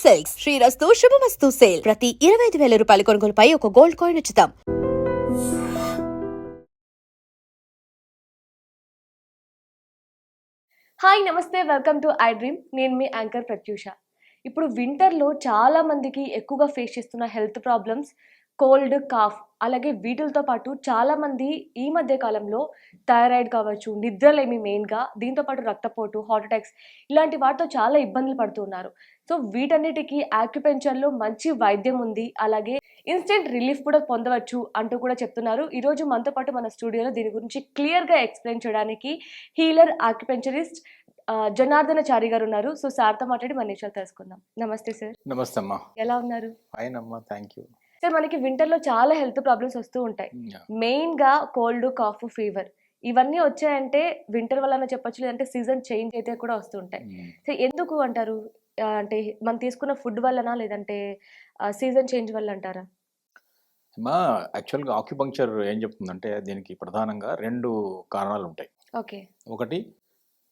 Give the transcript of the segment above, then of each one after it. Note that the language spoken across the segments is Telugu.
సిల్క్స్ శ్రీరస్తు శుభమస్తు సేల్ ప్రతి 25,000 రూపాయల కొనుగోలుపై ఒక గోల్డ్ కాయిన్ ఉచితం. హాయ్ నమస్తే, వెల్కమ్ టు ఐ డ్రీమ్. నేను మీ యాంకర్ ప్రత్యూష. ఇప్పుడు వింటర్లో చాలా మందికి ఎక్కువగా ఫేస్ చేస్తున్న హెల్త్ ప్రాబ్లమ్స్ కోల్డ్, కాఫ్. అలాగే వీటితో పాటు చాలామంది ఈ మధ్య కాలంలో థైరాయిడ్ కావచ్చు, నిద్రలేమి మెయిన్గా, దీంతోపాటు రక్తపోటు, హార్ట్ అటాక్స్ ఇలాంటి వాటితో చాలా ఇబ్బందులు పడుతున్నారు. సో వీటన్నిటికీ యాక్యుపెంచర్లో మంచి వైద్యం ఉంది, అలాగే ఇన్స్టెంట్ రిలీఫ్ కూడా పొందవచ్చు అంటూ కూడా చెప్తున్నారు. ఈరోజు మనతో పాటు మన స్టూడియోలో దీని గురించి క్లియర్గా ఎక్స్ప్లెయిన్ చేయడానికి హీలర్ ఆక్యుపెంచరిస్ట్ జనార్దనచారి గారు ఉన్నారు. సో సార్తో మాట్లాడి మన విషయాలు తెలుసుకుందాం. నమస్తే సార్. నమస్తే అమ్మా. ఎలా ఉన్నారు? ఫైన్ అమ్మా, థ్యాంక్ యూ. సార్, మనకి వింటర్లో చాలా హెల్త్ ప్రాబ్లమ్స్ వస్తూ ఉంటాయి. మెయిన్గా కోల్డ్, కాఫ్, ఫీవర్ ఇవన్నీ వచ్చాయంటే వింటర్ వల్ల చెప్పొచ్చు, లేదంటే సీజన్ చేంజ్ అయితే కూడా వస్తూ ఉంటాయి. సో ఎందుకు అంటారు? అంటే మనం తీసుకున్న ఫుడ్ వల్లనా, లేదంటే సీజన్ చేంజ్ వల్ల అంటారా? అమ్మా, యాక్చువల్గా ఆక్యుపంక్చర్ ఏం చెప్తుందంటే దీనికి ప్రధానంగా 2 కారణాలు ఉంటాయి. ఓకే. ఒకటి,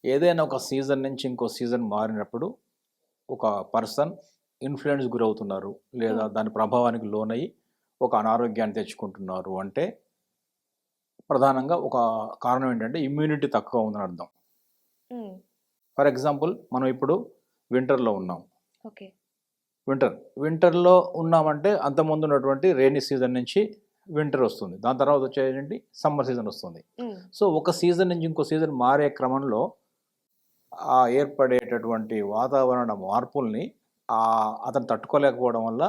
ఏదైనా ఒక సీజన్ నుంచి ఇంకో సీజన్ మారినప్పుడు ఒక పర్సన్ ఇన్ఫ్లుయెన్స్ గురవుతున్నారు, లేదా దాని ప్రభావానికి లోనయ్యి ఒక అనారోగ్యాన్ని తెచ్చుకుంటున్నారు అంటే ప్రధానంగా ఒక కారణం ఏంటంటే ఇమ్యూనిటీ తక్కువ ఉందని అర్థం. ఫర్ ఎగ్జాంపుల్, మనం ఇప్పుడు వింటర్లో ఉన్నాం. ఓకే. వింటర్లో ఉన్నామంటే అంతకుముందు ఉన్నటువంటి రైనీ సీజన్ నుంచి వింటర్ వస్తుంది, దాని తర్వాత వచ్చేది సమ్మర్ సీజన్ వస్తుంది. సో ఒక సీజన్ నుంచి ఇంకో సీజన్ మారే క్రమంలో ఆ ఏర్పడేటటువంటి వాతావరణ మార్పుల్ని అతను తట్టుకోలేకపోవడం వల్ల,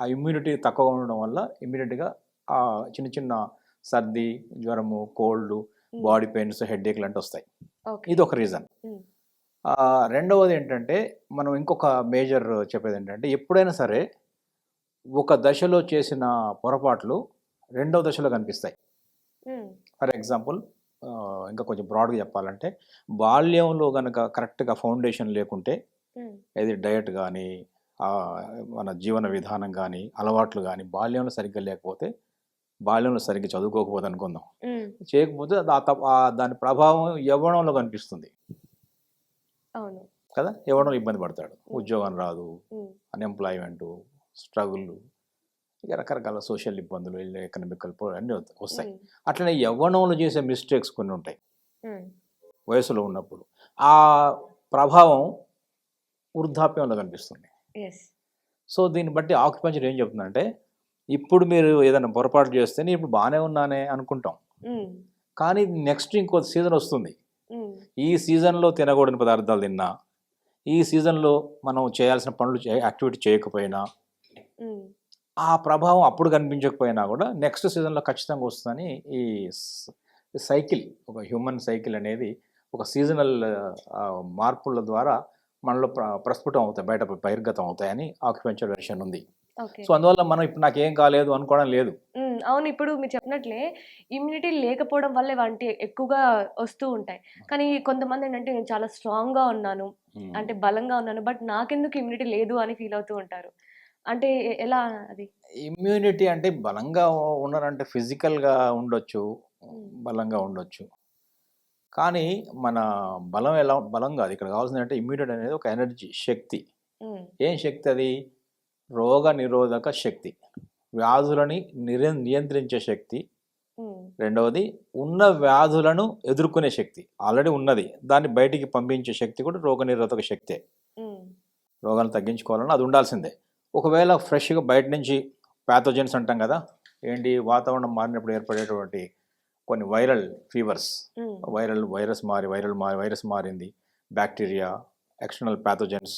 ఆ ఇమ్యూనిటీ తక్కువగా ఉండడం వల్ల ఇమ్మీడియట్గా ఆ చిన్న చిన్న సర్ది, జ్వరము, కోల్డ్, బాడీ పెయిన్స్, హెడ్ఏక్ లాంటివి వస్తాయి. ఇది ఒక రీజన్. రెండవది ఏంటంటే, మనం ఇంకొక మేజర్ చెప్పేది ఏంటంటే, ఎప్పుడైనా సరే ఒక దశలో చేసిన పొరపాట్లు రెండవ దశలో కనిపిస్తాయి. ఫర్ ఎగ్జాంపుల్, ఇంకా కొంచెం బ్రాడ్గా చెప్పాలంటే, బాల్యంలో కనుక కరెక్ట్గా ఫౌండేషన్ లేకుంటే, ఏది డయట్ కానీ, మన జీవన విధానం కానీ, అలవాట్లు కానీ బాల్యంలో సరిగ్గా లేకపోతే, బాల్యంలో సరిగ్గా చదువుకోకపోతే అనుకుందాం, చేయకపోతే దాని ప్రభావం యవ్వనంలో కనిపిస్తుంది. అవును కదా, యవ్వనంలో ఇబ్బంది పడతాడు, ఉద్యోగం రాదు, అన్ఎంప్లాయ్మెంటు, స్ట్రగుల్, ఇక రకరకాల సోషల్ ఇబ్బందులు, ఎకనామికల్ అన్నీ వస్తాయి. అట్లనే యవ్వనంలో చేసే మిస్టేక్స్ కొన్ని ఉంటాయి వయసులో ఉన్నప్పుడు, ఆ ప్రభావం వృద్ధాప్యంలో కనిపిస్తుంది. సో దీన్ని బట్టి ఆక్యుపంక్చర్ ఏం చెప్తుందంటే, ఇప్పుడు మీరు ఏదైనా పొరపాటు చేస్తే నేను ఇప్పుడు బాగానే ఉన్నానే అనుకుంటాం, కానీ నెక్స్ట్ ఇంకో సీజన్ వస్తుంది. ఈ సీజన్లో తినకూడని పదార్థాలు తిన్నా, ఈ సీజన్లో మనం చేయాల్సిన పనులు యాక్టివిటీ చేయకపోయినా, ఆ ప్రభావం అప్పుడు కనిపించకపోయినా కూడా నెక్స్ట్ సీజన్లో ఖచ్చితంగా వస్తుందని ఈ సైకిల్, ఒక హ్యూమన్ సైకిల్ అనేది ఒక సీజనల్ మార్పుల ద్వారా మనలో ప్రస్ఫుటం అవుతాయి, బహిర్గతం అవుతాయని ఆక్యుపెంచర్ వెర్షన్ ఉంది. సో అందువల్ల మనం ఇప్పుడు నాకేం కాలేదు అనుకోవడం లేదు. అవును, ఇప్పుడు మీరు చెప్పినట్లే ఇమ్యూనిటీ లేకపోవడం వల్ల వంటి ఎక్కువగా వస్తూ ఉంటాయి. కానీ కొంతమంది ఏంటంటే, నేను చాలా స్ట్రాంగ్గా ఉన్నాను, అంటే బలంగా ఉన్నాను, బట్ నాకెందుకు ఇమ్యూనిటీ లేదు అని ఫీల్ అవుతూ ఉంటారు. అంటే ఎలా అది? ఇమ్యూనిటీ అంటే బలంగా ఉన్నారంటే ఫిజికల్గా ఉండొచ్చు, బలంగా ఉండొచ్చు, కానీ మన బలం ఎలా బలం కాదు ఇక్కడ కావాల్సింది. అంటే ఇమ్యూనిటీ అనేది ఒక ఎనర్జీ, శక్తి. ఏం శక్తి అది? రోగ నిరోధక శక్తి, వ్యాధులని నియంత్రించే శక్తి. రెండవది, ఉన్న వ్యాధులను ఎదుర్కొనే శక్తి, ఆల్రెడీ ఉన్నది దాన్ని బయటికి పంపించే శక్తి కూడా రోగ నిరోధక శక్తే. రోగాలను తగ్గించుకోవాలన్నా అది ఉండాల్సిందే. ఒకవేళ ఫ్రెష్గా బయట నుంచి ప్యాథోజన్స్ అంటాం కదా, ఏంటి, వాతావరణం మారినప్పుడు ఏర్పడేటువంటి కొన్ని వైరల్ ఫీవర్స్, వైరస్ మారింది, bacteria, external pathogens,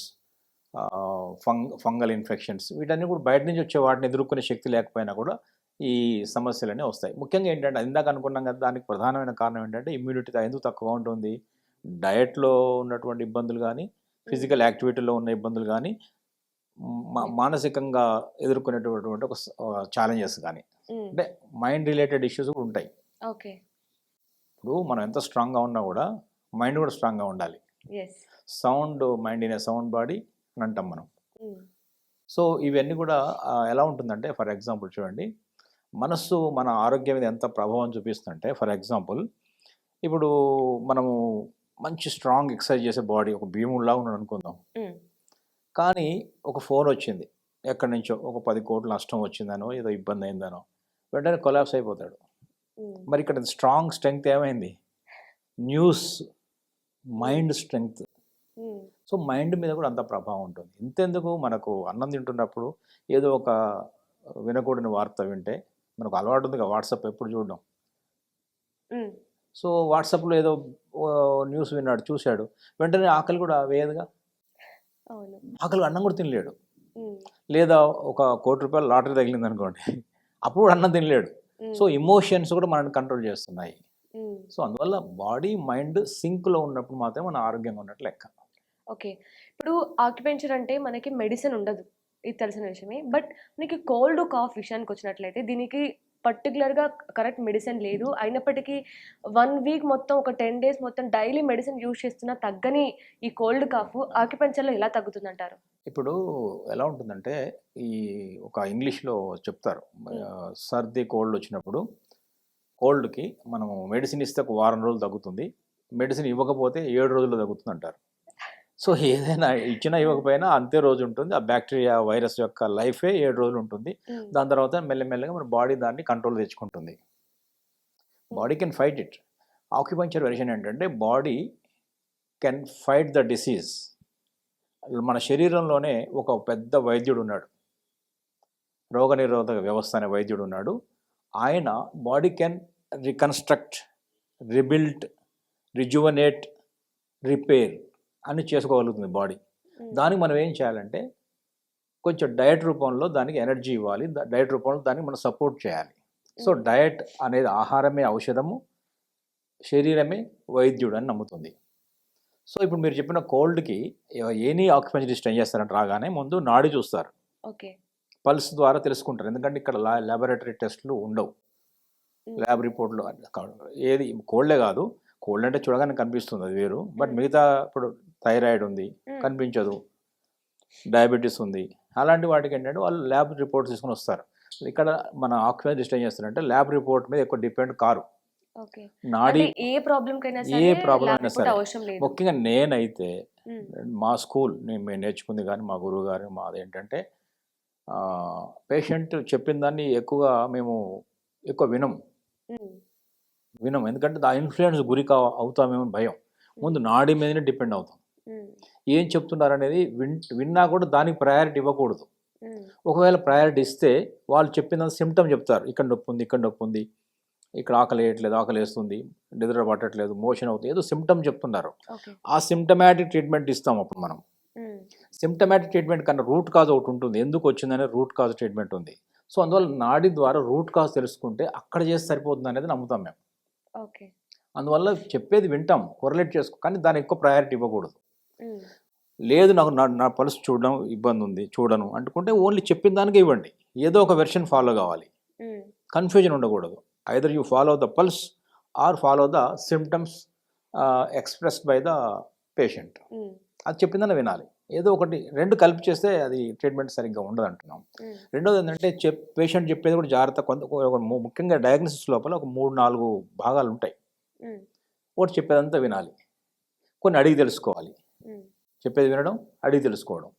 fungal infections, వీటన్నీ కూడా బయట నుంచి వచ్చే వాటిని ఎదుర్కొనే శక్తి లేకపోయినా కూడా ఈ సమస్యలన్నీ వస్తాయి. ముఖ్యంగా ఏంటంటే, ఇందాక అనుకున్నాం కదా, దానికి ప్రధానమైన కారణం ఏంటంటే ఇమ్యూనిటీ ఎందుకు తక్కువ ఉంటుంది? డయట్లో ఉన్నటువంటి ఇబ్బందులు కానీ, ఫిజికల్ యాక్టివిటీలో ఉన్న ఇబ్బందులు కానీ, మానసికంగా ఎదుర్కొనేటటువంటి ఒక ఛాలెంజెస్ కానీ, అంటే మైండ్ రిలేటెడ్ ఇష్యూస్ కూడా ఉంటాయి. ఓకే. ఇప్పుడు మనం ఎంత స్ట్రాంగ్గా ఉన్నా కూడా మైండ్ కూడా స్ట్రాంగ్గా ఉండాలి. Sound mind in a sound body అని అంటాం మనం. సో ఇవన్నీ కూడా ఎలా ఉంటుందంటే, ఫర్ ఎగ్జాంపుల్ చూడండి, మనస్సు మన ఆరోగ్యం మీద ఎంత ప్రభావం చూపిస్తుందంటే, ఫర్ ఎగ్జాంపుల్ ఇప్పుడు మనము మంచి స్ట్రాంగ్ ఎక్సర్సైజ్ చేసే బాడీ, ఒక భీముడిలా ఉన్నాడు అనుకుందాం, కానీ ఒక ఫోన్ వచ్చింది ఎక్కడి నుంచో, ఒక 10 కోట్ల నష్టం వచ్చిందనో, ఏదో ఇబ్బంది అయిందనో, వెంటనే కొలాప్స్ అయిపోతాడు. మరి ఇక్కడ స్ట్రాంగ్ స్ట్రెంగ్త్ ఏమైంది? News, mind strength. So mind మీద కూడా అంత ప్రభావం ఉంటుంది. ఇంతెందుకు, మనకు అన్నం తింటున్నప్పుడు ఏదో ఒక వినకూడని వార్త వింటే మనకు అలవాటు ఉంది, వాట్సాప్ ఎప్పుడు చూడడం. సో వాట్సాప్లో ఏదో న్యూస్ విన్నాడు, చూశాడు, వెంటనే ఆకలి కూడా వేయదుగా. ఆకలి అన్నం కూడా తినలేడు. లేదా ఒక ₹1,00,00,000 లాటరీ తగిలింది అనుకోండి, అప్పుడు కూడా అన్నం తినలేడు. సో ఎమోషన్స్ కూడా మనల్ని కంట్రోల్ చేస్తున్నాయి. సో అందువల్ల బాడీ మైండ్ సింక్లో ఉన్నప్పుడు మాత్రమే మనం ఆరోగ్యంగా ఉన్నట్లు లెక్క. ఓకే. ఇప్పుడు ఆక్యుపెంచర్ అంటే మనకి మెడిసిన్ ఉండదు, ఇది తెలిసిన విషయమే. బట్ మనకి కోల్డ్, కాఫ్ విషయానికి వచ్చినట్లయితే దీనికి పర్టికులర్‌గా కరెక్ట్ మెడిసిన్ లేదు. అయినప్పటికీ 1 వీక్ మొత్తం, ఒక 10 డేస్ మొత్తం డైలీ మెడిసిన్ యూజ్ చేస్తున్నా తగ్గని ఈ కోల్డ్, కాఫ్ ఆక్యుపెంచర్‌లో ఎలా తగ్గుతుందంటారు? ఇప్పుడు ఎలా ఉంటుందంటే, ఈ ఒక ఇంగ్లీష్లో చెప్తారు, సర్ది కోల్డ్ వచ్చినప్పుడు కోల్డ్కి మనము మెడిసిన్ ఇస్తే ఒక వారం రోజులు తగ్గుతుంది, మెడిసిన్ ఇవ్వకపోతే 7 రోజుల్లో తగ్గుతుంది అంటారు. సో ఏదైనా ఇచ్చినా ఇవ్వకపోయినా అంతే రోజు ఉంటుంది. ఆ బ్యాక్టీరియా వైరస్ యొక్క లైఫే 7 రోజులు ఉంటుంది. దాని తర్వాత మెల్లమెల్లగా మన బాడీ దాన్ని కంట్రోల్ తెచ్చుకుంటుంది. Body can fight it. Acupuncture version ఏంటంటే, body can fight the disease. మన శరీరంలోనే ఒక పెద్ద వైద్యుడు ఉన్నాడు, రోగనిరోధక వ్యవస్థ అనే వైద్యుడు ఉన్నాడు. ఆయన body can reconstruct, rebuild, rejuvenate, repair అని చేసుకోగలుగుతుంది బాడీ. దానికి మనం ఏం చేయాలంటే, కొంచెం డయట్ రూపంలో దానికి ఎనర్జీ ఇవ్వాలి, డయట్ రూపంలో దానికి మనం సపోర్ట్ చేయాలి. సో డయట్ అనేది ఆహారమే ఔషధము, శరీరమే వైద్యుడు అని నమ్ముతుంది. సో ఇప్పుడు మీరు చెప్పిన కోల్డ్కి ఎనీ ఆక్యుపెంచరిస్ట్ ఏం చేస్తారంటే, రాగానే ముందు నాడి చూస్తారు, ఓకే, పల్స్ ద్వారా తెలుసుకుంటారు. ఎందుకంటే ఇక్కడ ల్యాబొరేటరీ టెస్ట్లు ఉండవు, ల్యాబ్ రిపోర్ట్లు. ఏది కోల్డే కాదు, కోల్డ్ అంటే చూడగానే కనిపిస్తుంది, అది వేరు. బట్ మిగతా ఇప్పుడు థైరాయిడ్ ఉంది, కనిపించదు, డయాబెటీస్ ఉంది, అలాంటి వాటికి ఏంటంటే వాళ్ళు ల్యాబ్ రిపోర్ట్ తీసుకుని వస్తారు. ఇక్కడ మన ఆక్యుపెంచరిస్ట్ ఏం చేస్తారంటే, ల్యాబ్ రిపోర్ట్ మీద ఎక్కువ డిపెండ్ కారు. నాడి ఏ ప్రాబ్లం అయినా సరే, ముఖ్యంగా నేనైతే మా స్కూల్ మేము నేర్చుకుంది కానీ మా గురువు గారు మాది ఏంటంటే, పేషెంట్ చెప్పిన దాన్ని మేము ఎక్కువ వినం. ఎందుకంటే ఆ ఇన్ఫ్లుయెన్స్ గురి అవుతామేమో భయం. ముందు నాడి మీదనే డిపెండ్ అవుతాం. ఏం చెప్తున్నారు అనేది విన్నా కూడా దానికి ప్రయారిటీ ఇవ్వకూడదు. ఒకవేళ ప్రయారిటీ ఇస్తే వాళ్ళు చెప్పిన సిమ్టమ్ చెప్తారు, ఇక్కడ నొప్పి ఉంది, ఇక్కడ నొప్పి ఉంది, ఇక్కడ ఆకలి వేయట్లేదు, ఆకలి వేస్తుంది, నిద్ర పట్టట్లేదు, మోషన్ అవుతుంది, ఏదో సిమ్టమ్ చెప్తున్నారు. ఆ సిమ్టమాటిక్ ట్రీట్మెంట్ ఇస్తాం అప్పుడు మనం. సిమ్టమాటిక్ ట్రీట్మెంట్ కన్నా రూట్ కాజ్ ఒకటి ఉంటుంది, ఎందుకు వచ్చిందనే రూట్ కాజ్ ట్రీట్మెంట్ ఉంది. సో అందువల్ల నాడి ద్వారా రూట్ కాజ్ తెలుసుకుంటే అక్కడ చేసి సరిపోతుంది అనేది నమ్ముతాం మేము. అందువల్ల చెప్పేది వింటాం, కొరలేట్ చేసుకో, కానీ దానికి ఎక్కువ ప్రయారిటీ ఇవ్వకూడదు. లేదు నాకు నా పల్స్ చూడడం ఇబ్బంది ఉంది, చూడను అనుకుంటే ఓన్లీ చెప్పిన దానికే ఇవ్వండి. ఏదో ఒక వెర్షన్ ఫాలో కావాలి, కన్ఫ్యూజన్ ఉండకూడదు. Either you follow the pulse or follow the symptoms expressed by the patient. అది చెప్పిందని వినాలి. ఏదో ఒకటి రెండు కలిపి చేస్తే అది ట్రీట్మెంట్ సరిగ్గా ఉండదు అంటున్నాం. రెండోది ఏంటంటే, పేషెంట్ చెప్పేది కూడా జాగ్రత్త. ముఖ్యంగా డయాగ్నోసిస్ లోపల ఒక 3-4 భాగాలు ఉంటాయి. ఒకటి చెప్పేదంతా వినాలి, కొన్ని అడిగి తెలుసుకోవాలి. చెప్పేది వినడం, అడిగి తెలుసుకోవడం.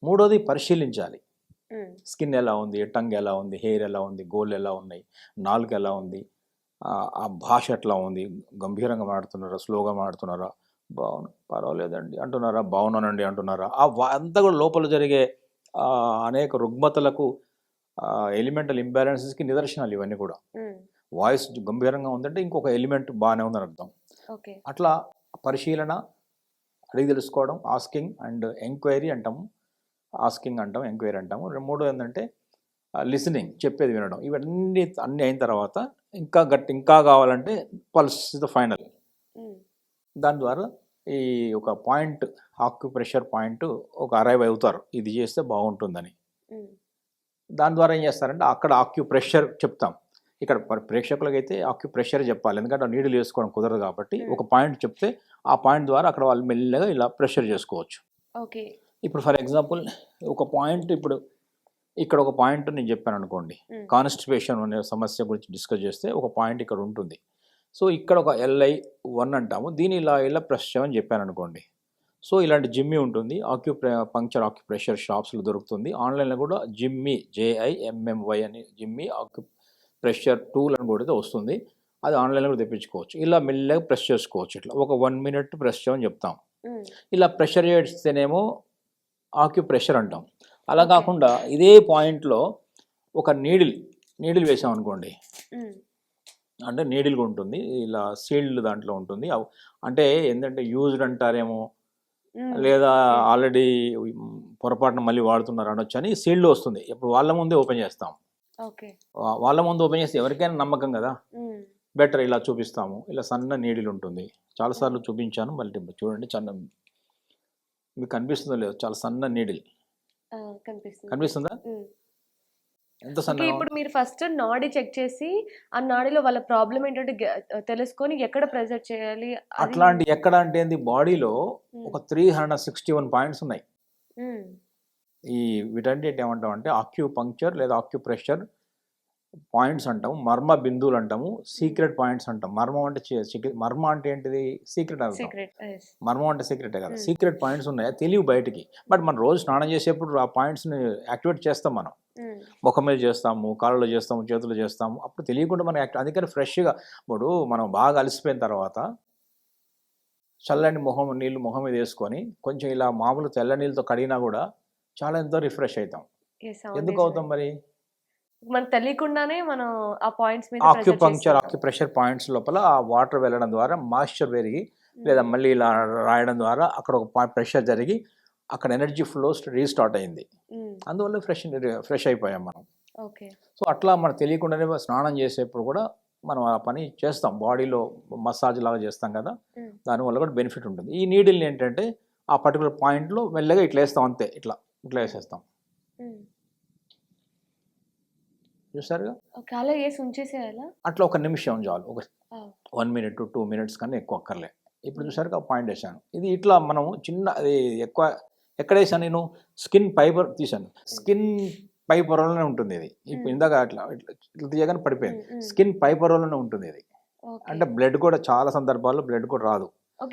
మూడోది పరిశీలించాలి, స్కిన్ ఎలా ఉంది, టంగ్ ఎలా ఉంది, హెయిర్ ఎలా ఉంది, గోళ్ళు ఎలా ఉన్నాయి, నాలుక ఎలా ఉంది, ఆ భాష ఎట్లా ఉంది, గంభీరంగా మాట్లాడుతున్నారా, స్లోగా మాట్లాడుతున్నారా, పర్వాలేదండి అంటున్నారా, బాగున్నానండి అంటున్నారా, అంతా కూడా లోపల జరిగే అనేక రుగ్మతలకు, ఎలిమెంటల్ ఇంబ్యాలెన్సెస్కి నిదర్శనాలు ఇవన్నీ కూడా. వాయిస్ గంభీరంగా ఉందంటే ఇంకొక ఎలిమెంట్ బాగానే ఉందని అర్థం. అట్లా పరిశీలన, అడిగి తెలుసుకోవడం, ఆస్కింగ్ అండ్ ఎంక్వైరీ అంటాము. ఆస్కింగ్ అంటాం, ఎంక్వైరీ అంటాము. మూడో ఏంటంటే లిసనింగ్, చెప్పేది వినడం. అన్నీ అయిన తర్వాత ఇంకా కావాలంటే పల్స్ ఇస్ ద ఫైనల్. దాని ద్వారా ఈ ఒక పాయింట్, ఆక్యుప్రెషర్ పాయింట్ ఒక అరైవ్ అవుతారు, ఇది చేస్తే బాగుంటుందని. దాని ద్వారా ఏం చేస్తారంటే, అక్కడ ఆక్యుప్రెషర్ చెప్తాం. ఇక్కడ ప్రేక్షకులకైతే ఆక్యుప్రెషర్ చెప్పాలి, ఎందుకంటే నీడలు వేసుకోవడం కుదరదు కాబట్టి. ఒక పాయింట్ చెప్తే ఆ పాయింట్ ద్వారా అక్కడ వాళ్ళు మెల్లగా ఇలా ప్రెషర్ చేసుకోవచ్చు. ఇప్పుడు ఫర్ ఎగ్జాంపుల్ ఒక పాయింట్, ఇప్పుడు ఇక్కడ ఒక పాయింట్ నేను చెప్పాను అనుకోండి, కాన్స్టిపేషన్ అనే సమస్య గురించి డిస్కస్ చేస్తే ఒక పాయింట్ ఇక్కడ ఉంటుంది. సో ఇక్కడ ఒక LI1 అంటాము, దీని ఇలా ప్రెస్ చేయమని చెప్పాను అనుకోండి. సో ఇలాంటి జిమ్మి ఉంటుంది, పంక్చర్ ఆక్యుప్రెషర్ షాప్స్లో దొరుకుతుంది. ఆన్లైన్లో కూడా జిమ్మి JIMMY అని జిమ్మి ఆక్యుప్రెషర్ టూల్ అని కూడా వస్తుంది. అది ఆన్లైన్లో కూడా తెప్పించుకోవచ్చు. ఇలా మెల్లగా ప్రెస్ చేసుకోవచ్చు. ఇట్లా ఒక 1 మినిట్ ప్రెస్ చేయమని చెప్తాం. ఇలా ప్రెషర్ చేస్తేనేమో ఆక్యుప్రెషర్ అంటాం. అలా కాకుండా ఇదే పాయింట్లో ఒక నీడిల్ వేసాం అనుకోండి, అంటే నీడిల్గా ఉంటుంది, ఇలా సీల్డ్ దాంట్లో ఉంటుంది. అంటే ఏంటంటే యూజ్డ్ అంటారేమో, లేదా ఆల్రెడీ పొరపాటున మళ్ళీ వాడుతున్నారు అనొచ్చు అని సీల్డ్ వస్తుంది. ఇప్పుడు వాళ్ళ ముందే ఓపెన్ చేస్తాం. వాళ్ళ ముందు ఓపెన్ చేస్తే ఎవరికైనా నమ్మకం కదా, బెటర్ ఇలా చూపిస్తాము. ఇలా సన్న నీడిల్ ఉంటుంది, చాలాసార్లు చూపించాను. మళ్ళీ చూడండి, మీకు కనిపిస్తుందో లేదో, చాలా సన్న నీడిల్ కనిపిస్తుందా? ఎంత సన్న. ఇప్పుడు మీరు ఫస్ట్ నాడీ చెక్ చేసి ఆ నాడీలో వాళ్ళ ప్రాబ్లం ఏంటంటే తెలుసుకొని ఎక్కడ ప్రెజర్ చేయాలి. అట్లాంటి ఎక్కడ అంటే బాడీలో ఒక 361 పాయింట్స్ ఉన్నాయి. ఈ వీటంటే ఏమంటాం అంటే ఆక్యుపంక్చర్ లేదా ఆక్యుప్రెషర్ పాయింట్స్ అంటాము, మర్మ బిందువులు అంటాము, సీక్రెట్ పాయింట్స్ అంటాం. మర్మ అంటే ఏంటిది? సీక్రెట్ అంటాం. మర్మం అంటే సీక్రెటే కదా. సీక్రెట్ పాయింట్స్ ఉన్నాయి, తెలివి బయటికి. బట్ మనం రోజు స్నానం చేసేప్పుడు ఆ పాయింట్స్ని యాక్టివేట్ చేస్తాం. మనం ముఖం మీద చేస్తాము, కాళ్ళలో చేస్తాము, చేతులు చేస్తాము, అప్పుడు తెలియకుండా మనం అందుకని ఫ్రెష్గా ఇప్పుడు మనం బాగా అలసిపోయిన తర్వాత చల్లని నీళ్ళు మొహం మీద వేసుకొని కొంచెం ఇలా మామూలు తెల్ల నీళ్ళతో కడిగినా కూడా చాలా ఎంతో రిఫ్రెష్ అవుతాం. ఎందుకు అవుతాం మరి? మనకు తెలియకుండానే మనం ఆ పాయింట్స్ మీద ఆక్యుపంక్చర్ ఆక్యుప్రెషర్ పాయింట్స్ లోపల ఆ వాటర్ వెళ్ళడం ద్వారా మాయిశ్చర్ పెరిగి, లేదా మళ్ళీ ఇలా రాయడం ద్వారా అక్కడ ఒక ప్రెషర్ జరిగి అక్కడ ఎనర్జీ ఫ్లో రీస్టార్ట్ అయింది. అందువల్ల ఫ్రెష్ అయిపోయాం మనం. సో అట్లా మనకు తెలియకుండానే స్నానం చేసేప్పుడు కూడా మనం ఆ పని చేస్తాం, బాడీలో మసాజ్ లాగా చేస్తాం కదా, దానివల్ల కూడా బెనిఫిట్ ఉంటుంది. ఈ నీడిల్ని ఏంటంటే ఆ పర్టికులర్ పాయింట్లో మెల్లగా ఇట్లా వేస్తాం, అంతే, ఇట్లా వేసేస్తాం. చూసారుగా, అట్లా 1 నిమిషం చాలు, ఒక 1 మినిట్ 2 మినిట్స్ కన్నా ఎక్కువ అక్కర్లే. ఇప్పుడు చూసారుగా పాయింట్ వేసాను. ఇది ఇట్లా మనం అది ఎక్కువ ఎక్కడ వేసాను నేను? స్కిన్ ఫైబర్ తీసాను. స్కిన్ పై పొరలోనే ఉంటుంది ఇది. ఇప్పుడు ఇందాక ఇట్లా తీయగానే పడిపోయింది. స్కిన్ పై పొరలోనే ఉంటుంది ఇది. అంటే బ్లడ్ కూడా చాలా సందర్భాల్లో బ్లడ్ కూడా రాదు.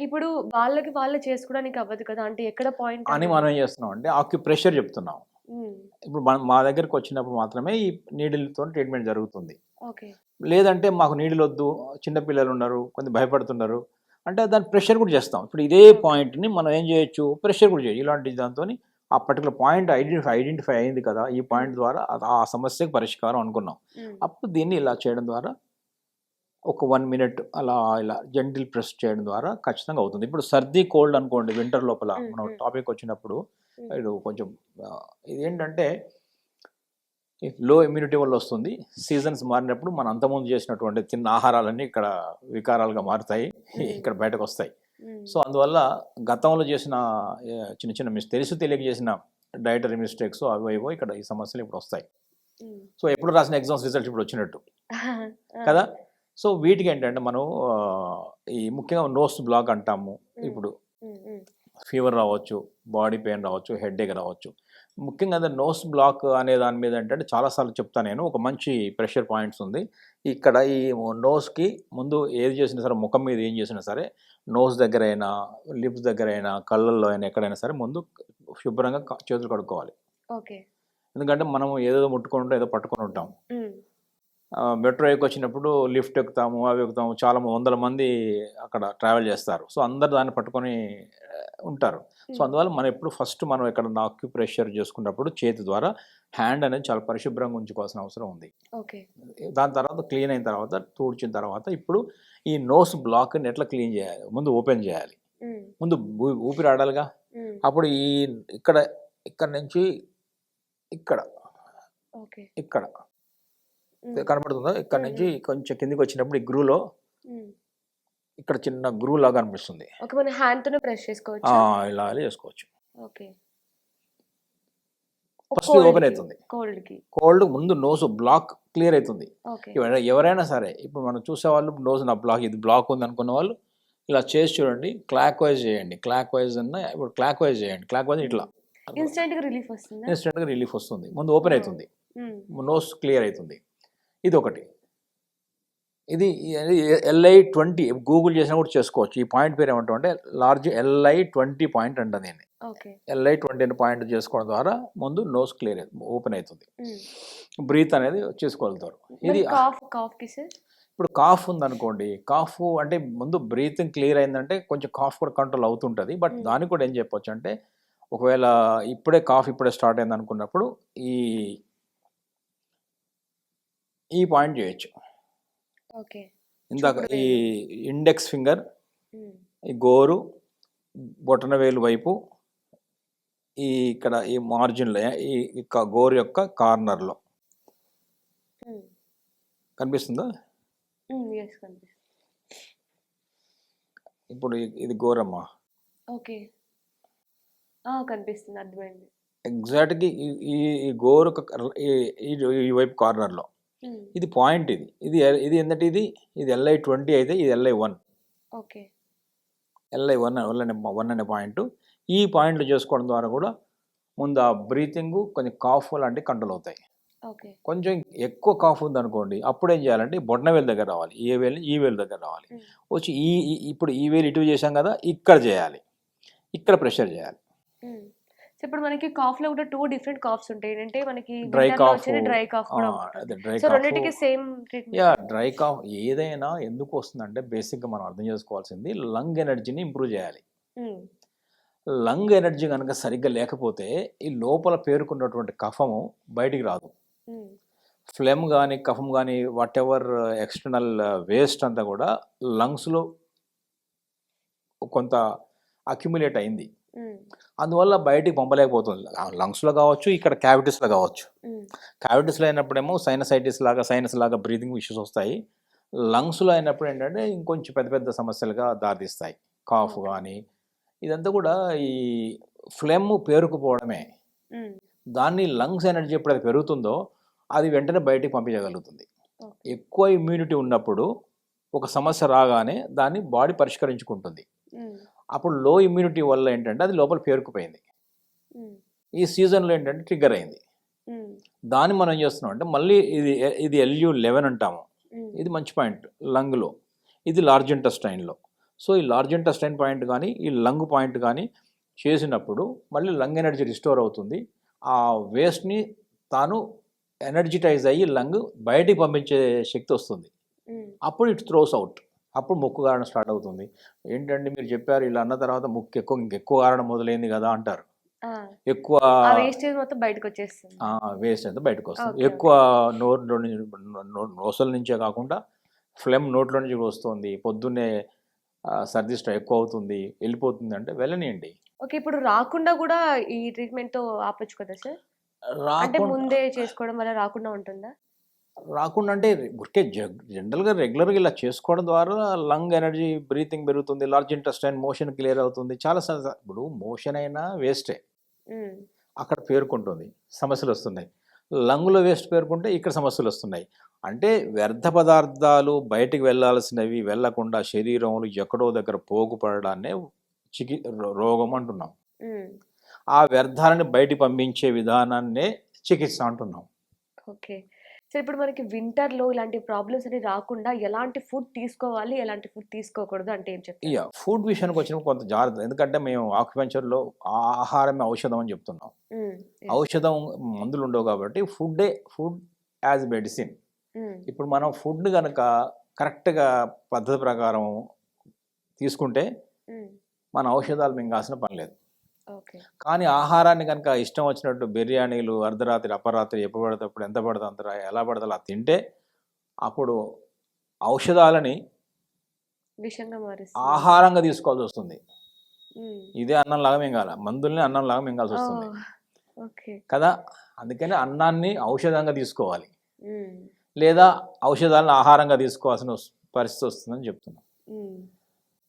ఇప్పుడు వాళ్ళే చేసుకోవడానికి అవ్వదు కదా, అంటే ఎక్కడ పాయింట్ అని మనం ఏం చేస్తున్నాం అంటే ఆక్యుప్రెషర్ చెప్తున్నాం. ఇప్పుడు మా దగ్గరికి వచ్చినప్పుడు మాత్రమే ఈ నీడిల్తో ట్రీట్మెంట్ జరుగుతుంది. లేదంటే మాకు నీడిల్ వద్దు, చిన్నపిల్లలు ఉన్నారు, కొంచెం భయపడుతున్నారు అంటే దాని ప్రెషర్ కూడా చేస్తాం. ఇప్పుడు ఇదే పాయింట్ని మనం ఏం చేయొచ్చు, ప్రెషర్ కూడా చేయొచ్చు. ఇలాంటి దాంతో ఆ పర్టికులర్ పాయింట్ ఐడెంటిఫై అయింది కదా, ఈ పాయింట్ ద్వారా ఆ సమస్యకు పరిష్కారం అనుకున్నాం. అప్పుడు దీన్ని ఇలా చేయడం ద్వారా ఒక 1 మినిట్ అలా ఇలా జెంటిల్ ప్రెస్ చేయడం ద్వారా ఖచ్చితంగా అవుతుంది. ఇప్పుడు సర్ది కోల్డ్ అనుకోండి, వింటర్ లోపల మనం టాపిక్ వచ్చినప్పుడు ఇది కొంచెం ఇదేంటంటే లో ఇమ్యూనిటీ వల్ల వస్తుంది. సీజన్స్ మారినప్పుడు మనం అంతకుముందు చేసినటువంటి తిన్న ఆహారాలన్నీ ఇక్కడ వికారాలుగా మారుతాయి, ఇక్కడ బయటకు వస్తాయి. సో అందువల్ల గతంలో చేసిన చిన్న తెలియక చేసిన డైటరీ మిస్టేక్స్ అవేవో ఇక్కడ ఈ సమస్యలు ఇప్పుడు వస్తాయి. సో ఎప్పుడు రాసిన ఎగ్జామ్స్ రిజల్ట్స్ ఇప్పుడు వచ్చినట్టు కదా. సో వీటికి ఏంటంటే మనం ఈ ముఖ్యంగా నోస్ బ్లాక్ అంటాము. ఇప్పుడు ఫీవర్ రావచ్చు, బాడీ పెయిన్ రావచ్చు, హెడేక్ రావచ్చు. ముఖ్యంగా అదే నోస్ బ్లాక్ అనే దాని మీద ఏంటంటే చాలాసార్లు చెప్తాను నేను, ఒక మంచి ప్రెషర్ పాయింట్స్ ఉంది ఇక్కడ. ఈ నోస్కి ముందు ఏది చేసినా సరే, ముఖం మీద ఏం చేసినా సరే, నోస్ దగ్గర అయినా, లిప్స్ దగ్గర అయినా, కళ్ళల్లో అయినా, ఎక్కడైనా సరే ముందు శుభ్రంగా చేతులు కడుక్కోవాలి. ఎందుకంటే మనం ఏదో ముట్టుకుంటాం, ఏదో పట్టుకొని ఉంటాం. మెట్రో వచ్చినప్పుడు లిఫ్ట్ ఎక్కుతాము, అవి ఎక్కుతాము, చాలా వందల మంది అక్కడ ట్రావెల్ చేస్తారు. సో అందరు దాన్ని పట్టుకొని ఉంటారు. సో అందువల్ల మనం ఎప్పుడు ఫస్ట్ మనం ఎక్కడ ఆక్యుప్రెషర్ చేసుకున్నప్పుడు చేతి ద్వారా హ్యాండ్ అనేది చాలా పరిశుభ్రంగా ఉంచుకోవాల్సిన అవసరం ఉంది. దాని తర్వాత క్లీన్ అయిన తర్వాత, తుడిచిన తర్వాత ఇప్పుడు ఈ నోస్ బ్లాక్ని ఎట్లా క్లీన్ చేయాలి, ముందు ఓపెన్ చేయాలి. ముందు ఊపిరి ఆడాలిగా. అప్పుడు ఇక్కడ నుంచి ఇక్కడ కనబడుతుందో, ఇక్కడ నుంచి కొంచెం కిందికి వచ్చినప్పుడు ఈ గ్రూలో ఇక్కడ చిన్న గ్రూ లాగా అనిపిస్తుంది. ఇలా చేసుకోవచ్చు. ఫస్ట్ ఓపెన్ అవుతుంది. కోల్డ్ ముందు నోస్ బ్లాక్ క్లియర్ అవుతుంది. ఎవరైనా సరే ఇప్పుడు మనం చూసేవాళ్ళు నోస్ నా బ్లాక్, ఇది బ్లాక్ ఉంది అనుకున్న వాళ్ళు ఇలా చేసి చూడండి. క్లాక్ వైజ్ చేయండి, క్లాక్ వైజ్ ఇప్పుడు క్లాక్ వైజ్ చేయండి. క్లాక్ వైజ్ ఇట్లా ఇన్స్టెంట్ గా రిలీఫ్ వస్తుంది. ముందు ఓపెన్ అవుతుంది, నోస్ క్లియర్ అవుతుంది. ఇది ఒకటి. ఇది LI20 గూగుల్ చేసినా కూడా చేసుకోవచ్చు. ఈ పాయింట్ పేరు ఏమంటాం అంటే లార్జ్ LI20 పాయింట్ అంట దీన్ని. ఓకే. LI20 అనే పాయింట్ చేసుకోవడం ద్వారా ముందు నోస్ క్లియర్ ఓపెన్ అవుతుంది, బ్రీత్ అనేది చేసుకోగలుగుతారు. ఇది కాఫ్కి సార్? ఇప్పుడు కాఫ్ ఉందనుకోండి, కాఫ్ అంటే ముందు బ్రీతింగ్ క్లియర్ అయిందంటే కొంచెం కాఫ్ కూడా కంట్రోల్ అవుతుంటుంది. బట్ దానికి కూడా ఏం చెప్పొచ్చు అంటే ఒకవేళ ఇప్పుడే స్టార్ట్ అయింది అనుకున్నప్పుడు ఈ పాయింట్ చేయొచ్చు. ఓకే. ఇందాక ఈ ఇండెక్స్ ఫింగర్, ఈ గోరు, బొటనవేలు వైపు, ఇక్కడ ఈ మార్జిన్లో ఈ గోరు యొక్క కార్నర్లో కనిపిస్తుందా? ఇప్పుడు ఇది గోరమ్మా. ఓకే. కనిపిస్తుంది, అర్థమైంది. ఎగ్జాక్ట్గా ఈ గోరు ఈ వైపు కార్నర్లో ఇది పాయింట్. ఇది ఏంటంటే ఇది LI20 అయితే ఇది LI1. ఓకే. LI1 అనే పాయింట్. ఈ పాయింట్లు చేసుకోవడం ద్వారా కూడా ముందు ఆ బ్రీతింగ్ కొంచెం కాఫ్ లాంటివి కంట్రోల్ అవుతాయి. ఓకే. కొంచెం ఎక్కువ కాఫ్ ఉందనుకోండి, అప్పుడు ఏం చేయాలంటే బొటనవేలు దగ్గర రావాలి, ఈ వేలు దగ్గర రావాలి. వచ్చి ఇప్పుడు ఈ వేలు ఇటు చేసాం కదా, ఇక్కడ చేయాలి, ఇక్కడ ప్రెషర్ చేయాలి. ఇప్పుడు మనకి కాఫ్ లో కూడా 2 డిఫరెంట్ కాఫ్స్ ఉంటాయి. ఏంటంటే మనకి డ్రై కాఫ్, డ్రై కాఫ్ కూడా ఉంటుంది. సో రెండిటికి సేమ్ ట్రీట్మెంట్? డ్రై కాఫ్ ఏదైనా ఎందుకు వస్తుందంటే బేసిక్గా మనం అర్థం చేసుకోవాల్సింది లంగ్ ఎనర్జీని ఇంప్రూవ్ చేయాలి. లంగ్ ఎనర్జీ కనుక సరిగ్గా లేకపోతే ఈ లోపల పేరుకున్నటువంటి కఫము బయటికి రాదు. ఫ్లెమ్ కానీ కఫం కానీ వాట్ ఎవర్ ఎక్స్టర్నల్ వేస్ట్ అంతా కూడా లంగ్స్లో కొంత అక్యుములేట్ అయింది. అందువల్ల బయటికి పంపలేకపోతుంది. లంగ్స్లో కావచ్చు, ఇక్కడ క్యావిటీస్లో కావచ్చు. క్యావిటీస్లో అయినప్పుడేమో సైనస్ లాగా బ్రీతింగ్ ఇష్యూస్ వస్తాయి. లంగ్స్లో అయినప్పుడు ఏంటంటే ఇంకొంచెం పెద్ద పెద్ద సమస్యలుగా దారితీస్తాయి. కాఫ్ కానీ ఇదంతా కూడా ఈ ఫ్లెమ్ పేరుకుపోవడమే. దాన్ని లంగ్స్ ఎనర్జీ ఎప్పుడైతే పెరుగుతుందో అది వెంటనే బయటికి పంపించగలుగుతుంది. ఎక్కువ ఇమ్యూనిటీ ఉన్నప్పుడు ఒక సమస్య రాగానే దాన్ని బాడీ పరిష్కరించుకుంటుంది. అప్పుడు లో ఇమ్యూనిటీ వల్ల ఏంటంటే అది లోపల పేరుకుపోయింది. ఈ సీజన్లో ఏంటంటే ట్రిగ్గర్ అయింది. దాన్ని మనం ఏం చేస్తున్నాం అంటే మళ్ళీ ఇది LU11 అంటాము. ఇది మంచి పాయింట్ లంగ్లో, ఇది లార్జ్ ఇంటెస్టైన్లో. సో ఈ లార్జ్ ఇంటెస్టైన్ పాయింట్ కానీ ఈ లంగ్ పాయింట్ కానీ చేసినప్పుడు మళ్ళీ లంగ్ ఎనర్జీ రిస్టోర్ అవుతుంది. ఆ వేస్ట్ని తాను ఎనర్జిటైజ్ అయ్యి లంగ్ బయటికి పంపించే శక్తి వస్తుంది. అప్పుడు ఇట్ త్రోస్ అవుట్. అప్పుడు ముక్కు కారణం స్టార్ట్ అవుతుంది. ఏంటంటే మీరు చెప్పారు ఇలా అన్న తర్వాత ముక్కు ఇంకెక్కువ కారణం మొదలైంది కదా అంటారు. ఎక్కువ వేస్టేజ్ మొత్తం బయటకు వచ్చేస్తుంది. వేస్ట్ అంతా బయటకు వస్తుంది. ఎక్కువ నోసల నుంచే కాకుండా ఫ్లెమ్ నోట్లో నుంచి వస్తుంది, పొద్దున్నే సర్ది ఎక్కువ అవుతుంది, వెళ్ళిపోతుంది అంటే వెళ్ళనియండి. ఓకే. ఇప్పుడు రాకుండా కూడా ఈ ట్రీట్మెంట్ తో ఆపొచ్చు కదా సార్? అంటే ముందే చేసుకోవడం వల్ల రాకుండా ఉంటుందా? రాకుండా అంటే ఊరికే జనరల్గా రెగ్యులర్గా ఇలా చేసుకోవడం ద్వారా లంగ్ ఎనర్జీ బ్రీతింగ్ పెరుగుతుంది, లార్జ్ ఇంటెస్టైన్ మోషన్ క్లియర్ అవుతుంది. చాలా ఇప్పుడు మోషన్ అయినా వేస్టే, అక్కడ పేరుకుంటుంది, సమస్యలు వస్తున్నాయి. లంగ్లో వేస్ట్ పేరుకుంటే ఇక్కడ సమస్యలు వస్తున్నాయి. అంటే వ్యర్థ పదార్థాలు బయటికి వెళ్ళాల్సినవి వెళ్ళకుండా శరీరంలో ఎక్కడో దగ్గర పోగుపడడాన్నే రోగం అంటున్నాం. ఆ వ్యర్థాలని బయటికి పంపించే విధానాన్నే చికిత్స అంటున్నాం. ఓకే. సో ఇప్పుడు మనకి వింటర్లో ఇలాంటి ప్రాబ్లమ్స్ అనేవి రాకుండా ఎలాంటి ఫుడ్ తీసుకోవాలి, ఎలాంటి ఫుడ్ తీసుకోకూడదు అంటే ఏం చెప్తారు? ఫుడ్ విషయానికి వచ్చినప్పుడు కొంత జాగ్రత్త. ఎందుకంటే మేము ఆక్యుపెంచర్లో ఆహారమే ఔషధం అని చెప్తున్నాం. ఔషధం మందులు ఉండవు కాబట్టి ఫుడ్ యాజ్ మెడిసిన్. ఇప్పుడు మనం ఫుడ్ కనుక కరెక్ట్గా పద్ధతి ప్రకారం తీసుకుంటే మన ఔషధాలు మింగాల్సిన పని లేదు. కానీ ఆహారాన్ని కనుక ఇష్టం వచ్చినట్టు బిర్యానీలు అర్ధరాత్రి అపరాత్రి ఎప్పుడు పడితే అప్పుడు ఎంత పడితే అంత ఎలా పడితే అలా తింటే అప్పుడు ఔషధాలని ఆహారంగా తీసుకోవాల్సి వస్తుంది. ఇదే అన్నంలాగా మింగాల, మందుల్ని అన్నంలాగా మింగాల్సి వస్తుంది కదా. అందుకని అన్నాన్ని ఔషధంగా తీసుకోవాలి, లేదా ఔషధాలను ఆహారంగా తీసుకోవాల్సిన పరిస్థితి వస్తుందని చెప్తున్నాం.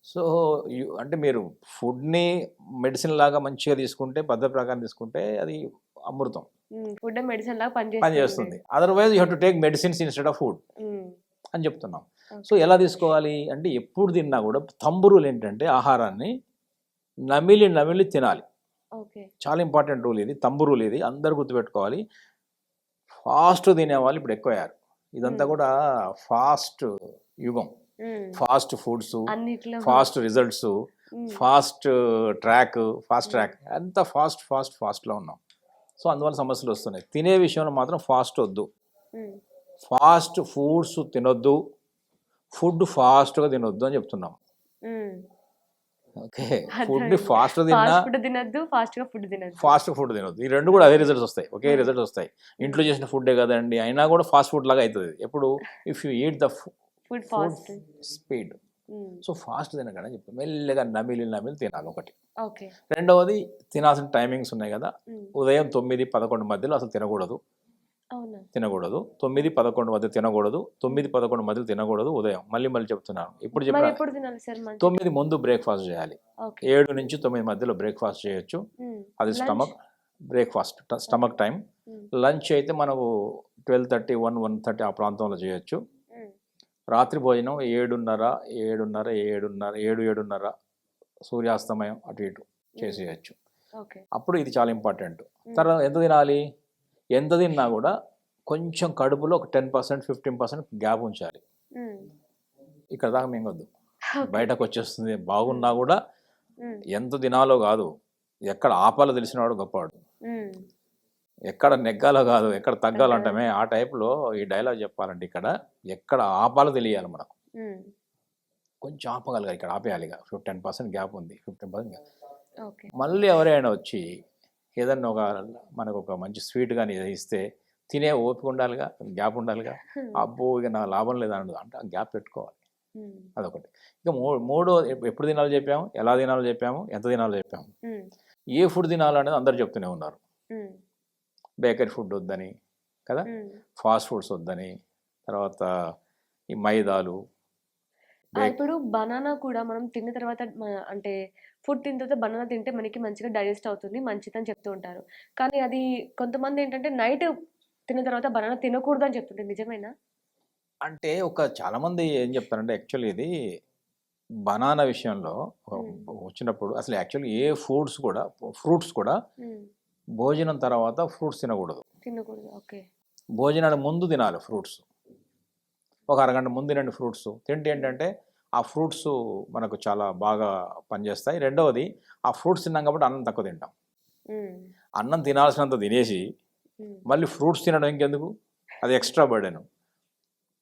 సో అంటే మీరు ఫుడ్ని మెడిసిన్ లాగా మంచిగా తీసుకుంటే పద్ధతి ప్రకారం తీసుకుంటే అది అమృతం, ఫుడ్ మెడిసిన్ లాగా పనిచేస్తుంది. Otherwise you have to take medicines instead of food అని చెప్తున్నాం. సో ఎలా తీసుకోవాలి అంటే ఎప్పుడు తిన్నా కూడా థంబ్ రూల్ ఏంటంటే ఆహారాన్ని నమిలి తినాలి. చాలా ఇంపార్టెంట్ రూల్ ఇది, థంబ్ రూల్ ఇది, అందరు గుర్తుపెట్టుకోవాలి. ఫాస్ట్ తినేవాళ్ళు ఇప్పుడు ఎక్కువయ్యారు. ఇదంతా కూడా ఫాస్ట్ యుగం. ఉమ్. ఫాస్ట్ ఫుడ్స్, అన్నిట్లో ఫాస్ట్ రిజల్ట్స్, ఉమ్. ఫాస్ట్ ట్రాక్ అంతా ఫాస్ట్లో ఉన్నాం. సో అందువల్ల సమస్యలు వస్తున్నాయి. తినే విషయంలో మాత్రం ఫాస్ట్ వద్దు. ఉమ్. ఫాస్ట్ ఫుడ్స్ తినొద్దు, ఫుడ్ ఫాస్ట్గా తినొద్దు అని చెప్తున్నాం. ఉమ్. ఓకే, ఫుడ్ని ఫాస్ట్ తిన్నా, ఫాస్ట్ ఫుడ్ తినద్దు, ఫాస్ట్ గా ఫుడ్ తినద్దు. ఫాస్ట్ ఫుడ్ తినొద్దు. ఈ రెండు కూడా అదే రిజల్ట్స్ వస్తాయి, ఒకే Hmm. రిజల్ట్స్ వస్తాయి. ఇంట్లో చేసిన ఫుడ్డే కదండి అయినా కూడా ఫాస్ట్ ఫుడ్ లాగా అవుతుంది. ఎప్పుడు if you eat the food food fast. Speed. So fast తినగానే చెప్తాం, మెల్లగా నమిలి తినాలి ఒకటి. ఓకే. రెండవది, తినాల్సిన టైమింగ్స్ ఉన్నాయి కదా. ఉమ్. ఉదయం 9-11 మధ్యలో అసలు తినకూడదు. అవునా? 9-11 మధ్య తినకూడదు. 9-11 మధ్యలో తినకూడదు ఉదయం. మళ్ళీ చెప్తున్నాను, ఇప్పుడు మరి చెప్పిన ఎప్పుడు తినాలి సార్? మంచి 9 ముందు బ్రేక్ఫాస్ట్ చేయాలి. ఓకే. 7-9 మధ్యలో బ్రేక్ఫాస్ట్ చేయొచ్చు. ఉమ్. అది Lunch? Stomach breakfast, stomach time. Um. Lunch అయితే మనకు 12:30, 1:30 ఆ ప్రాంతంలో చేయొచ్చు. ఉమ్. రాత్రి భోజనం 7:30 సూర్యాస్తమయం అటు ఇటు చేసేయచ్చు. ఓకే. అప్పుడు ఇది చాలా ఇంపార్టెంట్. తర్వాత ఎంత తినాలి? ఎంత తిన్నా కూడా కొంచెం కడుపులో ఒక 10%, 15% గ్యాప్ ఉంచాలి. ఉమ్. ఇక్కడ దాకా మింగొద్దు, Okay. బయటకు వచ్చేస్తుంది. బాగున్నా కూడా ఉమ్. ఎంత తినాలో కాదు, ఎక్కడ ఆపాలో తెలిసినవాడు గొప్పవాడు. ఉమ్. ఎక్కడ నెగ్గాలో కాదు, ఎక్కడ తగ్గాలంటామే. ఆ టైప్లో ఈ డైలాగ్ చెప్పాలంటే ఇక్కడ ఎక్కడ ఆపాలో తెలియాలి మనకు. ఉమ్. కొంచెం ఆపగలగాలి, ఇక్కడ ఆపేయాలిగా. 10% గ్యాప్ ఉంది, 15% గ్యాప్. ఓకే. మళ్ళీ ఎవరైనా వచ్చి ఏదన్నా మనకు ఒక మంచి స్వీట్ కానీ ఇస్తే తినే ఓపిక ఉండాలిగా, గ్యాప్ ఉండాలిగా. అబ్బో ఇక నా లాభం లేదన్నది అంటే ఆ గ్యాప్ పెట్టుకోవాలి. ఉమ్. అదొకటి. ఇక మూడో ఎప్పుడు తినాలో చెప్పాము, ఎలా తినాలో చెప్పాము, ఎంత తినాలో చెప్పాము. ఉమ్. ఏ ఫుడ్ తినాలనేది అందరు చెప్తూనే ఉన్నారు. ఉమ్. బేకరీ ఫుడ్ వద్దని కదా, ఉమ్. ఫాస్ట్ ఫుడ్స్ వద్దని, తర్వాత ఈ మైదాలు. ఇప్పుడు బనానా కూడా మనం తిన్న తర్వాత అంటే ఫుడ్ తిన్న తర్వాత బనానా తింటే మనకి మంచిగా డైజెస్ట్ అవుతుంది, మంచిదని చెప్తూ ఉంటారు. కానీ అది కొంతమంది ఏంటంటే నైట్ తిన్న తర్వాత బనానా తినకూడదు అని చెప్తుంటే నిజమేనా? అంటే చాలామంది ఏం చెప్తారంటే యాక్చువల్లీ ఇది బనానా విషయంలో వచ్చినప్పుడు అసలు యాక్చువల్లీ ఏ ఫ్రూట్స్ కూడా ఉమ్. భోజనం తర్వాత ఫ్రూట్స్ తినకూడదు. తినకూడదు. ఓకే. భోజనానికి ముందు తినాలి ఫ్రూట్స్. ఒక అరగంట ముందు తినండి ఫ్రూట్స్. తింటే ఏంటంటే ఆ ఫ్రూట్స్ మనకు చాలా బాగా పనిచేస్తాయి. రెండవది, ఆ ఫ్రూట్స్ తిన్నాం కాబట్టి అన్నం తక్కువ తింటాం. ఉమ్. అన్నం తినాల్సినంత తినేసి ఉమ్. మళ్ళీ ఫ్రూట్స్ తినడం ఇంకెందుకు, అది ఎక్స్ట్రా బర్డెన్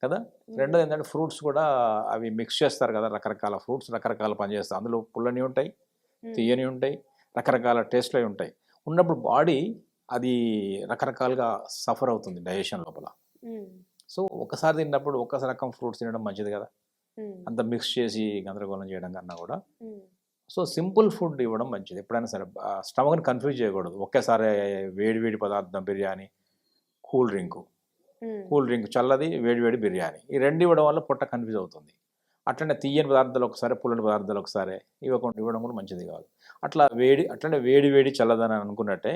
కదా. రెండోది ఏంటంటే ఫ్రూట్స్ కూడా అవి మిక్స్ చేస్తారు కదా, రకరకాల ఫ్రూట్స్ రకరకాల పనిచేస్తాయి. అందులో పుల్లని ఉంటాయి, తీయని ఉంటాయి, రకరకాల టేస్ట్లు అవి ఉంటాయి. ఉన్నప్పుడు బాడీ అది రకరకాలుగా సఫర్ అవుతుంది డైజెషన్ లోపల. ఉమ్. సో ఒకసారి తిన్నప్పుడు ఒక రకం ఫ్రూట్స్ తినడం మంచిది కదా, ఉమ్. అంత మిక్స్ చేసి గందరగోళం చేయడం కన్నా కూడా. ఉమ్. సో సింపుల్ ఫుడ్ ఇవ్వడం మంచిది. ఎప్పుడైనా సరే స్టమక్ని కన్ఫ్యూజ్ చేయకూడదు. ఒకేసారి వేడి పదార్థం బిర్యానీ, కూల్ డ్రింక్ చల్లది, వేడి బిర్యానీ, ఈ రెండు ఇవ్వడం వల్ల పొట్ట కన్ఫ్యూజ్ అవుతుంది. అట్లనే తీయని పదార్థాలు ఒకసారి, పుల్లని పదార్థాలు ఒకసారి ఇవ్వడం కూడా మంచిది కాదు. అట్లనే వేడి చల్లదని అనుకున్నట్టే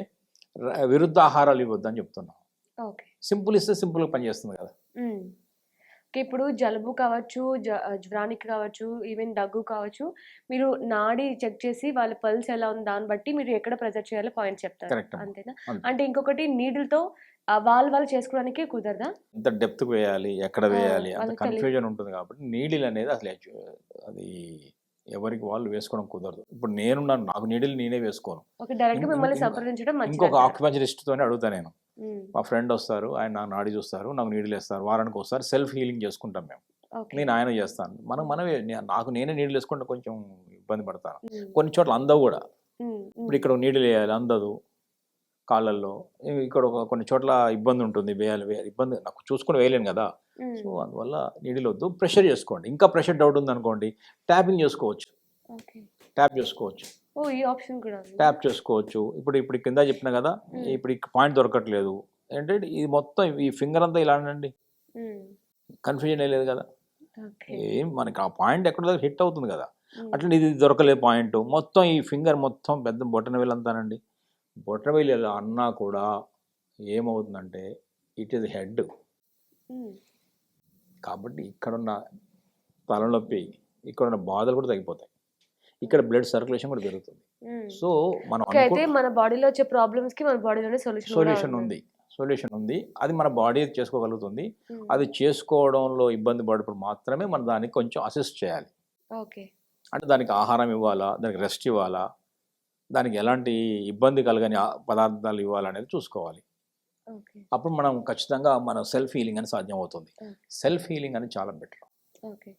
విరుద్ధ ఆహారాలు ఇవ్వద్దని చెప్తున్నాం. ఓకే. సింపుల్ ఇస్తే సింపుల్గా పనిచేస్తుంది కదా. ఉమ్. ఓకే. ఇప్పుడు జలుబు కావచ్చు, జ్వరానికి కావచ్చు, ఈవెన్ దగ్గు కావచ్చు, మీరు నాడి చెక్ చేసి వాళ్ళ పల్స్ ఎలా ఉంది దాన్ని బట్టి మీరు ఎక్కడ ప్రెజర్ చేయాలో పాయింట్ చెప్తారు. కరెక్ట్. అంతేనా? అంటే ఇంకొకటి నీడిల్తో వాళ్ళు చేసుకోవడానికి కుదరదా? ఎంత డెప్త్ వేయాలి, ఎక్కడ వేయాలి, అంత వాళ్ళకి కన్ఫ్యూజన్ ఉంటుంది. కాబట్టి నీడిల్ అనేది అసలు అది ఎవరికి వాళ్ళు వేసుకోవడం కుదరదు. ఇప్పుడు నాకు నీడిల్ నేనే వేసుకోను. ఓకే. డైరెక్ట్ మిమ్మల్ని సంప్రదించడం మంచిది. ఇంకొక ఆక్యుపెంచరిస్ట్తోనే అడుగుతా నేను. ఉమ్. మా ఫ్రెండ్ వస్తారు, ఆయన నా నాడి చూస్తారు, నాకు నీడిల్ వేస్తారు. వారానికి ఒకసారి సెల్ఫ్ హీలింగ్ చేసుకుంటాం మేము. ఓకే. నేను ఆయన చేస్తాను. మనమే నాకు నేనే నీడిల్ వేసుకుంటే కొంచెం ఇబ్బంది పడతాను. ఉమ్. కొన్ని చోట్ల అందవు కూడా. ఉమ్. ఇప్పుడు ఇక్కడ నీడిల్ వేయాలి, అందదు కాళ్ళల్లో. ఇక్కడ కొన్ని చోట్ల ఇబ్బంది ఉంటుంది, వేయాలి ఇబ్బంది, నాకు చూసుకొని వేయలేను కదా. ఉమ్. సో అందువల్ల నీడిల్ వద్దు. ప్రెషర్ చేసుకోండి. ఇంకా ప్రెషర్ డౌట్ ఉంది అనుకోండి, ట్యాపింగ్ చేసుకోవచ్చు. ఓకే. ట్యాప్ చేసుకోవచ్చు. ఓ, ఈ ఆప్షన్ కూడా ఉంది. ట్యాప్ చేసుకోవచ్చు. ఇప్పుడు కింద చెప్పిన కదా, ఇప్పుడు ఈ పాయింట్ దొరకట్లేదు ఏంటంటే ఇది మొత్తం ఈ ఫింగర్ అంతా ఇలా అనండి, ఉమ్. కన్ఫ్యూజన్ లేదు కదా. ఓకే. ఏం మనకి ఆ పాయింట్ ఎక్కడ హిట్ అవుతుంది కదా. ఉమ్. అట్లా ఇది దొరకలేదు పాయింట్, మొత్తం ఈ ఫింగర్ మొత్తం పెద్ద బొటన వేలు అంతానండి. బొటన వేలు ఇలా అన్నా కూడా ఏమవుతుందంటే ఇట్ ఈస్ హెడ్. ఉమ్. కాబట్టి ఇక్కడున్న తలనొప్పి, ఇక్కడున్న బాధలు కూడా తగ్గిపోతాయి. ఇక్కడ బ్లడ్ సర్క్యులేషన్ కూడా పెరుగుతుంది. ఉమ్. సో మనం ఓకే. అయితే మన బాడీలో వచ్చే ప్రాబ్లమ్స్ కి మన బాడీలోనే సొల్యూషన్ ఉంది. సొల్యూషన్ ఉంది. అది మన బాడీ చేసుకోగలుగుతుంది. అది చేసుకోవడంలో ఇబ్బంది పడినప్పుడు మాత్రమే మనం దానికి కొంచెం అసిస్ట్ చేయాలి. ఓకే. అంటే దానికి ఆహారం ఇవ్వాలా, దానికి రెస్ట్ ఇవ్వాలా, దానికి ఎలాంటి ఇబ్బంది కలగని పదార్థాలు ఇవ్వాలనేది చూసుకోవాలి. ఓకే. అప్పుడు మనం ఖచ్చితంగా మన సెల్ఫ్ హీలింగ్ అని సాధ్యం అవుతుంది. సెల్ఫ్ హీలింగ్ అని చాలా better. Okay.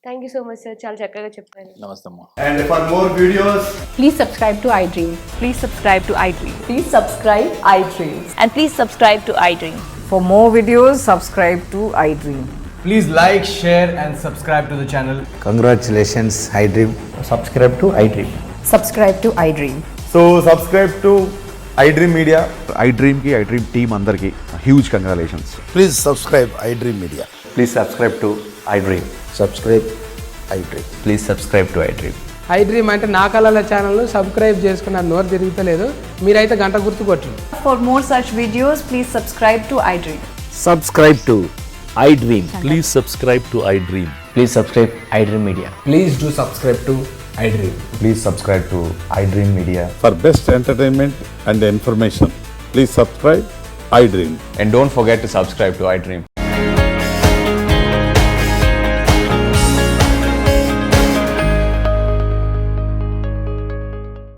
Thank you so much sir, చాలా చక్కగా చెప్పారు. నమస్తే అమ్మా. And for more videos, Please subscribe to iDream. Please subscribe to iDream. Please subscribe iDream. And please subscribe to iDream. For more videos, subscribe to iDream. please like, share, and subscribe to the channel. Congratulations, iDream. Subscribe to iDream. Subscribe to iDream. So subscribe to iDream Media. iDream की iDream team अंदर की huge congratulations. Please subscribe iDream Media. Please subscribe to iDream. Subscribe iDream. Please subscribe to iDream. iDream అంటే నా కళల ఛానల్ను సబ్స్క్రైబ్ చేసుకున్న నోరు తిరుగుతలేదు, మీరైతే గంట గుర్తు కొట్టండి. For more such videos, please subscribe to iDream. Subscribe to iDream. Please subscribe to iDream. Please subscribe iDream Media. Please do subscribe to iDream. Please subscribe to iDream Media. For best entertainment and information, please subscribe iDream. And don't forget to subscribe to iDream.